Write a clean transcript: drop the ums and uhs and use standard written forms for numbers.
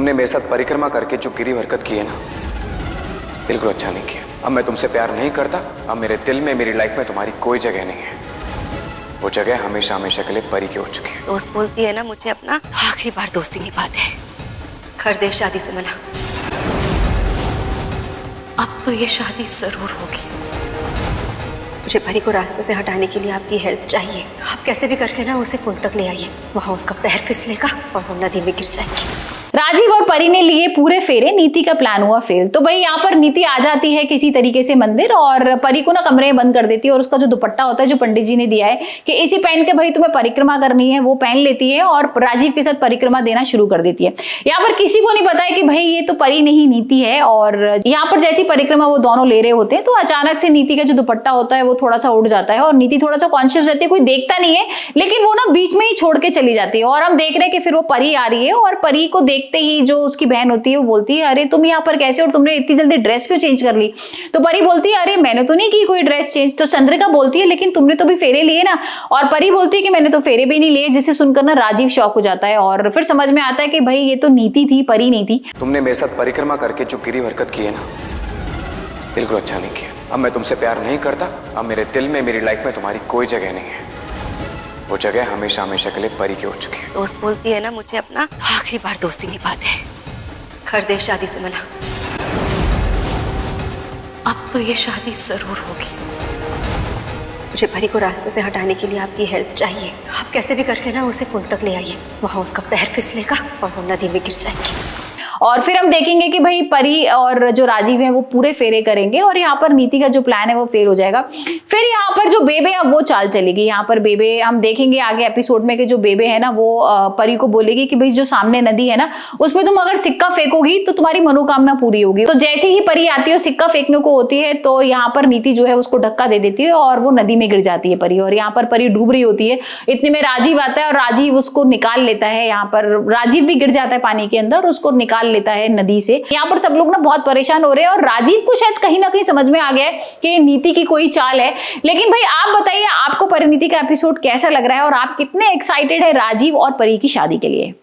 तुमने मेरे साथ परिक्रमा करके जो गिरी हरकत की है ना, बिल्कुल अच्छा नहीं किया। अब मैं तुमसे प्यार नहीं करता। अब मेरे दिल में, मेरी लाइफ में तुम्हारी कोई जगह नहीं है। वो जगह हमेशा हमेशा के लिए परी की हो चुकी है। दोस्त बोलती है ना, मुझे अपना आखिरी बार दोस्ती निभाते हैं, कर दे शादी से मना। अब तो ये शादी जरूर होगी। मुझे परी को रास्ते से हटाने के लिए आपकी हेल्प चाहिए। आप कैसे भी करके ना उसे पुल तक ले आइए, वहां उसका पैर फिसलेगा और वो नदी में गिर जाएगी। राजीव और परी ने लिए पूरे फेरे, नीति का प्लान हुआ फेल। तो भाई यहाँ पर नीति आ जाती है किसी तरीके से मंदिर और परी को ना कमरे में बंद कर देती है और उसका जो दुपट्टा होता है जो पंडित जी ने दिया है कि इसी पहन के भाई तुम्हें परिक्रमा करनी है, वो पहन लेती है और राजीव के साथ परिक्रमा देना शुरू कर देती है। यहाँ पर किसी को नहीं पता है कि भाई ये तो परी नहीं नीति है। और यहाँ पर जैसी परिक्रमा वो दोनों ले रहे होते हैं तो अचानक से नीति का जो दुपट्टा होता है वो थोड़ा सा उड़ जाता है और नीति थोड़ा सा कॉन्शियस रहती है, कोई देखता नहीं है, लेकिन वो ना बीच में ही छोड़ के चली जाती है। और हम देख रहे हैं कि फिर वो परी आ रही है और परी को देखते ही जो उसकी बहन होती है वो बोलती है अरे तुम यहाँ पर कैसे और तुमने इतनी जल्दी ड्रेस क्यों चेंज कर ली। तो परी बोलती है अरे मैंने तो नहीं की कोई ड्रेस चेंज। तो चंद्रिका बोलती है लेकिन तुमने तो भी फेरे लिए ना। और परी बोलती है कि मैंने तो फेरे भी नहीं लिए, जिसे सुनकर ना राजीव शॉक हो जाता है और फिर समझ में आता है कि भाई ये तो नीति थी, परी नहीं थी। तुमने मेरे साथ परिक्रमा करके जो गिरी हरकत की है ना, बिल्कुल अच्छा नहीं किया। अब मैं तुमसे प्यार नहीं करता। अब मेरे दिल में, मेरी लाइफ में तुम्हारी कोई जगह नहीं है। वो जगह हमेशा हमेशा के लिए परी की हो चुकी है। दोस्त बोलती है ना, मुझे अपना आखिरी बार दोस्ती निभाते हैं, कर दे शादी से मना। अब तो ये शादी जरूर होगी। मुझे परी को रास्ते से हटाने के लिए आपकी हेल्प चाहिए। आप कैसे भी करके ना उसे पुल तक ले आइए, वहां उसका पैर फिसलेगा और वो नदी में गिर जाएगी। और फिर हम देखेंगे कि भाई परी और जो राजीव है वो पूरे फेरे करेंगे और यहाँ पर नीति का जो प्लान है वो फेल हो जाएगा। फिर यहाँ पर जो बेबे है वो चाल चलेगी। यहाँ पर बेबे हम देखेंगे आगे एपिसोड में कि जो बेबे है ना वो परी को बोलेगी कि भाई जो सामने नदी है ना उसमें तुम अगर सिक्का फेंकोगी तो तुम्हारी मनोकामना पूरी होगी। तो जैसे ही परी आती है सिक्का फेंकने को होती है तो यहाँ पर नीति जो है उसको धक्का दे देती है और वो नदी में गिर जाती है परी। और यहाँ पर परी डूब रही होती है, इतने में राजीव आता है और राजीव उसको निकाल लेता है। यहाँ पर राजीव भी गिर जाता है पानी के अंदर, उसको निकाल लेता है नदी से। यहाँ पर सब लोग ना बहुत परेशान हो रहे हैं और राजीव को शायद कहीं ना कहीं समझ में आ गया है कि नीति की कोई चाल है। लेकिन भाई आप बताइए आपको परिणीति का एपिसोड कैसा लग रहा है और आप कितने एक्साइटेड है राजीव और परी की शादी के लिए।